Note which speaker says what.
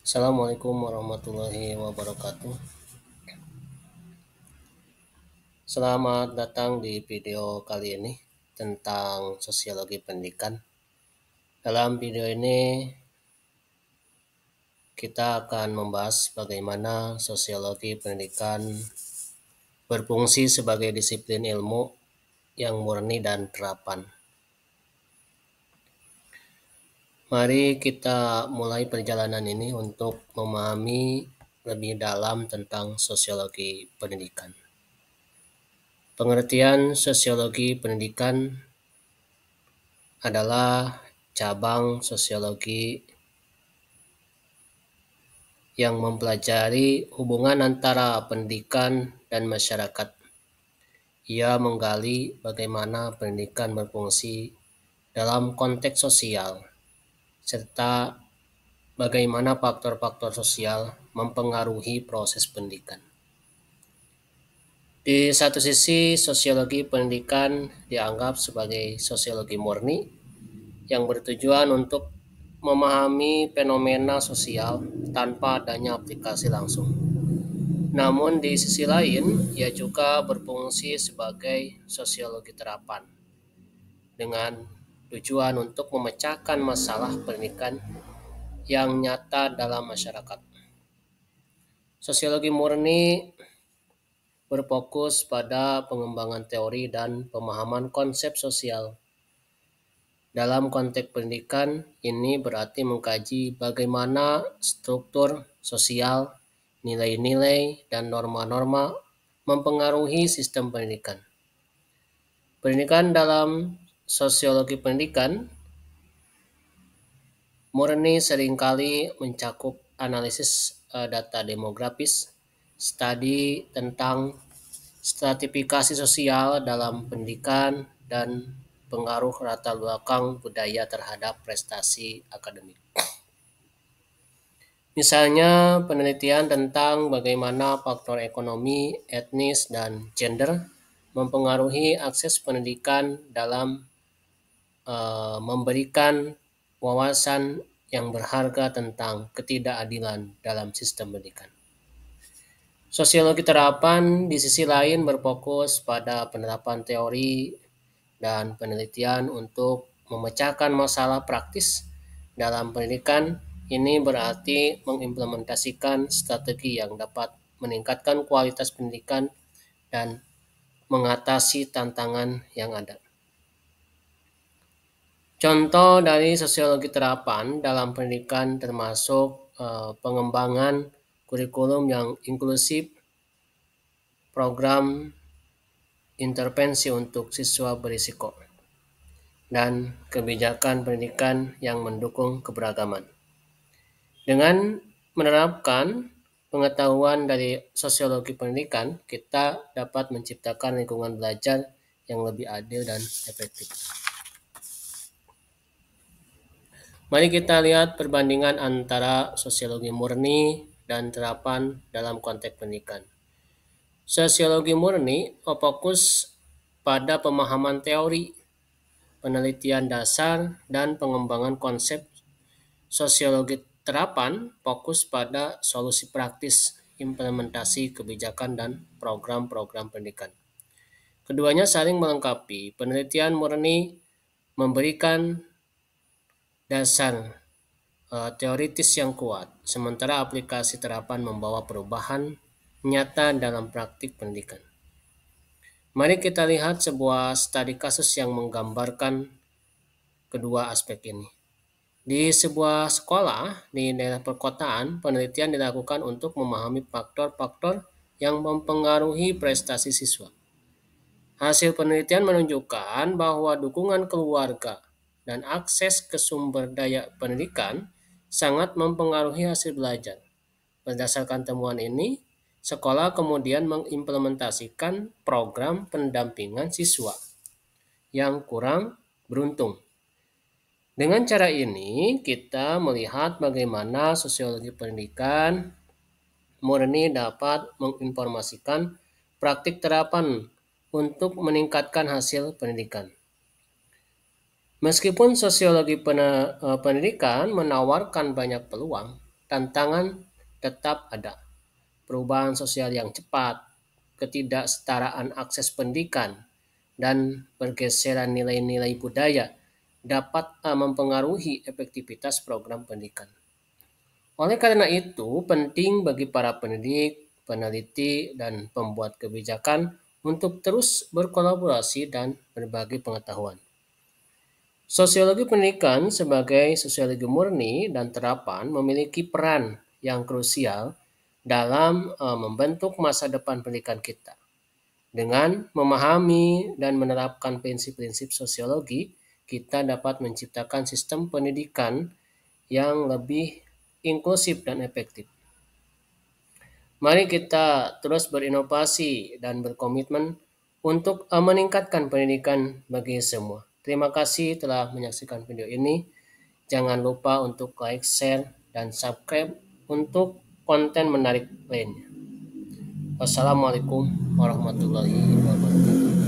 Speaker 1: Assalamualaikum warahmatullahi wabarakatuh. Selamat datang di video kali ini tentang sosiologi pendidikan. Dalam video ini kita akan membahas bagaimana sosiologi pendidikan berfungsi sebagai disiplin ilmu yang murni dan terapan. Mari kita mulai perjalanan ini untuk memahami lebih dalam tentang sosiologi pendidikan. Pengertian sosiologi pendidikan adalah cabang sosiologi yang mempelajari hubungan antara pendidikan dan masyarakat. Ia menggali bagaimana pendidikan berfungsi dalam konteks sosial, serta bagaimana faktor-faktor sosial mempengaruhi proses pendidikan. Di satu sisi, sosiologi pendidikan dianggap sebagai sosiologi murni yang bertujuan untuk memahami fenomena sosial tanpa adanya aplikasi langsung. Namun di sisi lain, ia juga berfungsi sebagai sosiologi terapan dengan tujuan untuk memecahkan masalah pendidikan yang nyata dalam masyarakat. Sosiologi murni berfokus pada pengembangan teori dan pemahaman konsep sosial. Dalam konteks pendidikan, ini berarti mengkaji bagaimana struktur sosial, nilai-nilai, dan norma-norma mempengaruhi sistem pendidikan. Pendidikan dalam sosiologi pendidikan murni seringkali mencakup analisis data demografis, studi tentang stratifikasi sosial dalam pendidikan, dan pengaruh latar belakang budaya terhadap prestasi akademik. Misalnya penelitian tentang bagaimana faktor ekonomi, etnis, dan gender mempengaruhi akses pendidikan dalam memberikan wawasan yang berharga tentang ketidakadilan dalam sistem pendidikan. Sosiologi terapan di sisi lain berfokus pada penerapan teori dan penelitian untuk memecahkan masalah praktis dalam pendidikan. Ini berarti mengimplementasikan strategi yang dapat meningkatkan kualitas pendidikan dan mengatasi tantangan yang ada. Contoh dari sosiologi terapan dalam pendidikan termasuk pengembangan kurikulum yang inklusif, program intervensi untuk siswa berisiko, dan kebijakan pendidikan yang mendukung keberagaman. Dengan menerapkan pengetahuan dari sosiologi pendidikan, kita dapat menciptakan lingkungan belajar yang lebih adil dan efektif. Mari kita lihat perbandingan antara sosiologi murni dan terapan dalam konteks pendidikan. Sosiologi murni fokus pada pemahaman teori, penelitian dasar, dan pengembangan konsep. Sosiologi terapan fokus pada solusi praktis, implementasi kebijakan, dan program-program pendidikan. Keduanya saling melengkapi. Penelitian murni memberikan dasar teoritis yang kuat, sementara aplikasi terapan membawa perubahan nyata dalam praktik pendidikan. Mari kita lihat sebuah studi kasus yang menggambarkan kedua aspek ini. Di sebuah sekolah di daerah perkotaan, penelitian dilakukan untuk memahami faktor-faktor yang mempengaruhi prestasi siswa. Hasil penelitian menunjukkan bahwa dukungan keluarga dan akses ke sumber daya pendidikan sangat mempengaruhi hasil belajar. Berdasarkan temuan ini, sekolah kemudian mengimplementasikan program pendampingan siswa yang kurang beruntung. Dengan cara ini, kita melihat bagaimana sosiologi pendidikan murni dapat menginformasikan praktik terapan untuk meningkatkan hasil pendidikan. Meskipun sosiologi pendidikan menawarkan banyak peluang, tantangan tetap ada. Perubahan sosial yang cepat, ketidaksetaraan akses pendidikan, dan pergeseran nilai-nilai budaya dapat mempengaruhi efektivitas program pendidikan. Oleh karena itu, penting bagi para pendidik, peneliti, dan pembuat kebijakan untuk terus berkolaborasi dan berbagi pengetahuan. Sosiologi pendidikan sebagai sosiologi murni dan terapan memiliki peran yang krusial dalam membentuk masa depan pendidikan kita. Dengan memahami dan menerapkan prinsip-prinsip sosiologi, kita dapat menciptakan sistem pendidikan yang lebih inklusif dan efektif. Mari kita terus berinovasi dan berkomitmen untuk meningkatkan pendidikan bagi semua. Terima kasih telah menyaksikan video ini. Jangan lupa untuk like, share, dan subscribe untuk konten menarik lainnya. Wassalamualaikum warahmatullahi wabarakatuh.